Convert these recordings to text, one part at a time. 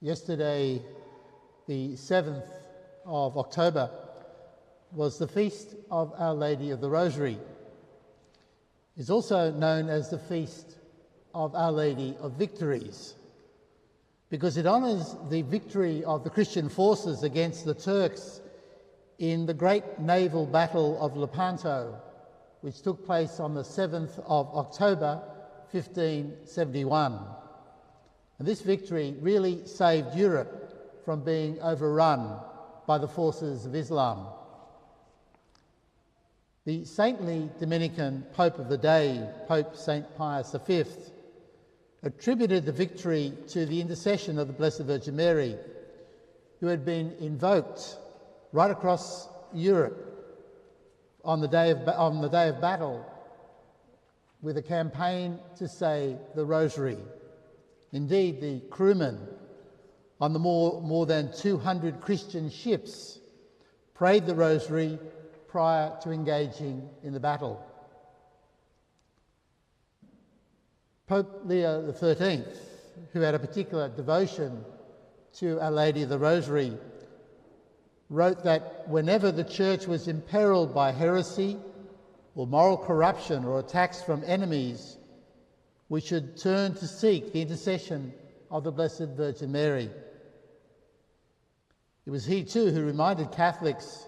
Yesterday, the 7th of October, was the feast of Our Lady of the Rosary. It's also known as the Feast of Our Lady of Victories, because it honours the victory of the Christian forces against the Turks in the great naval battle of Lepanto, which took place on the 7th of October 1571. And this victory really saved Europe from being overrun by the forces of Islam. The saintly Dominican Pope of the day, Pope St. Pius V, attributed the victory to the intercession of the Blessed Virgin Mary, who had been invoked right across Europe on the day of battle with a campaign to say the Rosary. Indeed, the crewmen on the more than 200 Christian ships prayed the Rosary prior to engaging in the battle. Pope Leo XIII, who had a particular devotion to Our Lady of the Rosary, wrote that whenever the Church was imperilled by heresy or moral corruption or attacks from enemies, we should turn to seek the intercession of the Blessed Virgin Mary. It was he too who reminded Catholics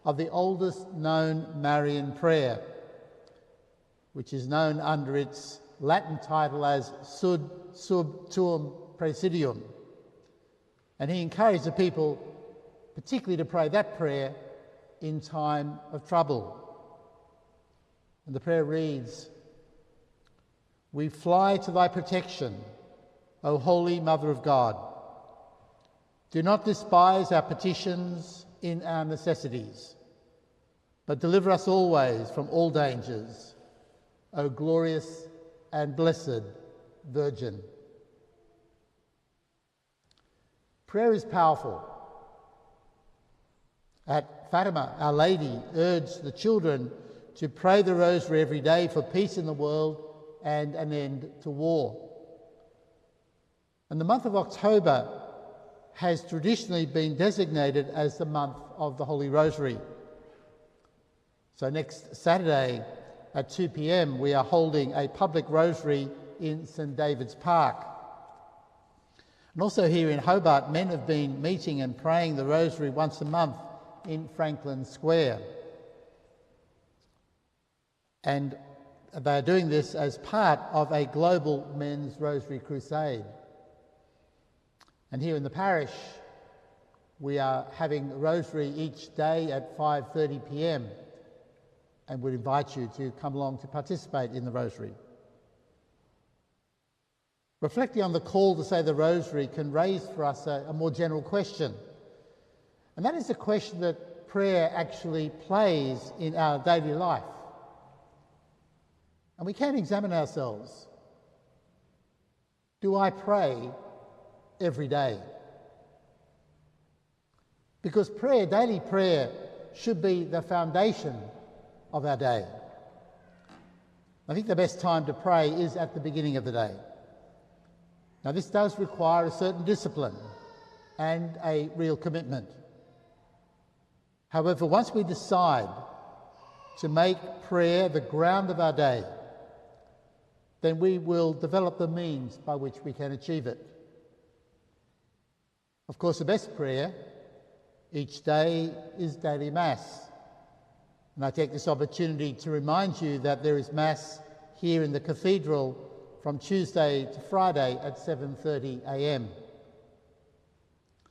of the oldest known Marian prayer, which is known under its Latin title as Sub Tuum Praesidium. And he encouraged the people particularly to pray that prayer in time of trouble. And the prayer reads, "We fly to thy protection, O Holy Mother of God. Do not despise our petitions in our necessities, but deliver us always from all dangers, O glorious and blessed Virgin." Prayer is powerful. At Fatima, Our Lady urged the children to pray the Rosary every day for peace in the world and an end to war. And the month of October has traditionally been designated as the month of the Holy Rosary. So next Saturday at 2 p.m. we are holding a public rosary in St David's Park. And also here in Hobart, men have been meeting and praying the Rosary once a month in Franklin Square. And they are doing this as part of a global men's Rosary crusade. And here in the parish, we are having the Rosary each day at 5:30 p.m. and would invite you to come along to participate in the Rosary. Reflecting on the call to say the Rosary can raise for us a more general question. And that is the question that prayer actually plays in our daily life. And we can examine ourselves. Do I pray every day? Because prayer, daily prayer, should be the foundation of our day. I think the best time to pray is at the beginning of the day. Now, this does require a certain discipline and a real commitment. However, once we decide to make prayer the ground of our day, then we will develop the means by which we can achieve it. Of course, the best prayer each day is daily Mass. And I take this opportunity to remind you that there is Mass here in the Cathedral from Tuesday to Friday at 7:30 a.m.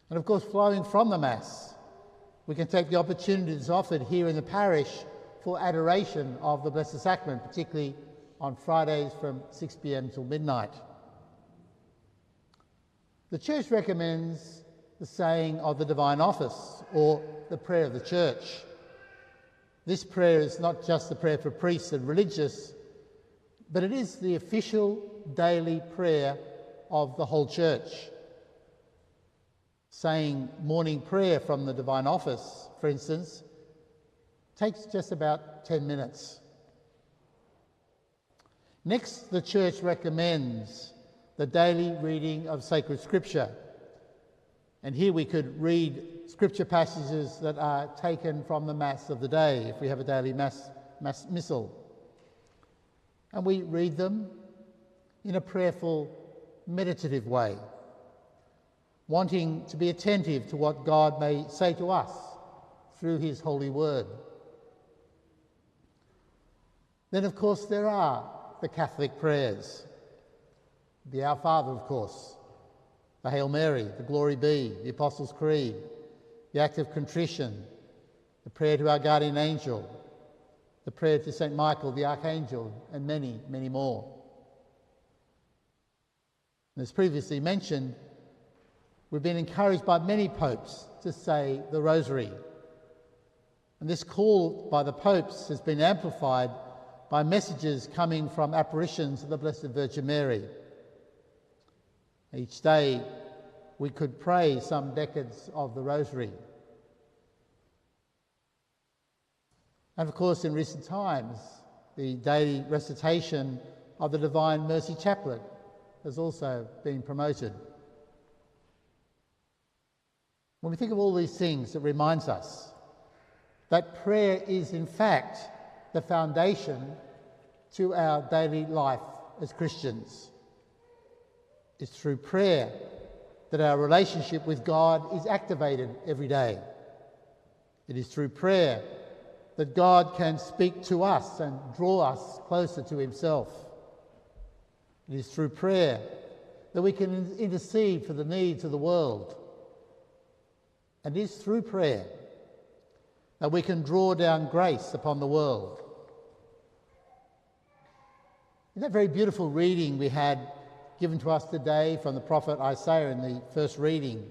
And of course, flowing from the Mass, we can take the opportunities offered here in the parish for adoration of the Blessed Sacrament, particularly on Fridays from 6 p.m. till midnight. The Church recommends the saying of the Divine Office, or the prayer of the Church. This prayer is not just the prayer for priests and religious, but it is the official daily prayer of the whole Church. Saying morning prayer from the Divine Office, for instance, takes just about 10 minutes. Next, the Church recommends the daily reading of sacred Scripture, And here we could read scripture passages that are taken from the Mass of the day, if we have a daily missal. And we read them in a prayerful, meditative way, wanting to be attentive to what God may say to us through his holy word. Then, of course, there are the Catholic prayers. The Our Father, of course, the Hail Mary, the Glory Be, the Apostles' Creed, the Act of Contrition, the prayer to our guardian angel, the prayer to St. Michael the Archangel, and many, many more. And as previously mentioned, we've been encouraged by many popes to say the Rosary. And this call by the popes has been amplified by messages coming from apparitions of the Blessed Virgin Mary. Each day we could pray some decades of the Rosary. And of course, in recent times, the daily recitation of the Divine Mercy Chaplet has also been promoted. When we think of all these things, it reminds us that prayer is in fact the foundation to our daily life as Christians. It's through prayer that our relationship with God is activated every day. It is through prayer that God can speak to us and draw us closer to himself. It is through prayer that we can intercede for the needs of the world. And it is through prayer that we can draw down grace upon the world. In that very beautiful reading we had given to us today from the prophet Isaiah in the first reading,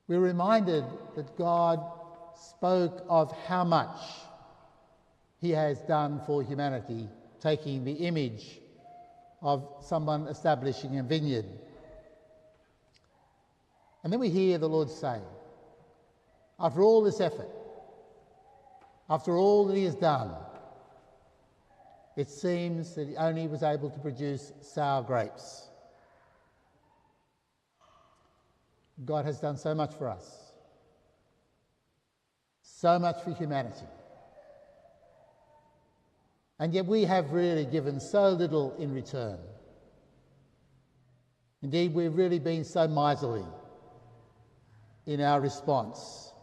we're reminded that God spoke of how much he has done for humanity, taking the image of someone establishing a vineyard. And then we hear the Lord say, after all this effort, after all that he has done, it seems that he only was able to produce sour grapes. God has done so much for us, so much for humanity. And yet we have really given so little in return. Indeed, we've really been so miserly in our response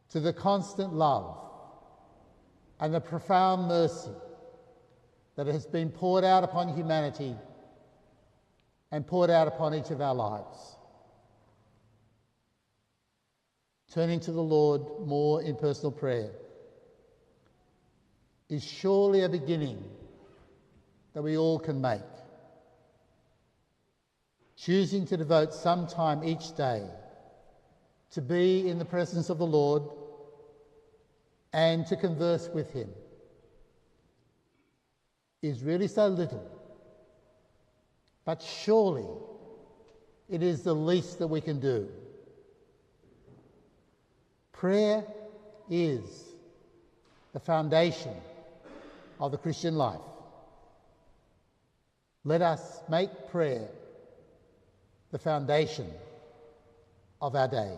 to the constant love and the profound mercy that has been poured out upon humanity and poured out upon each of our lives. Turning to the Lord more in personal prayer is surely a beginning that we all can make. Choosing to devote some time each day to be in the presence of the Lord and to converse with him is really so little, but surely it is the least that we can do. Prayer is the foundation of the Christian life. Let us make prayer the foundation of our day.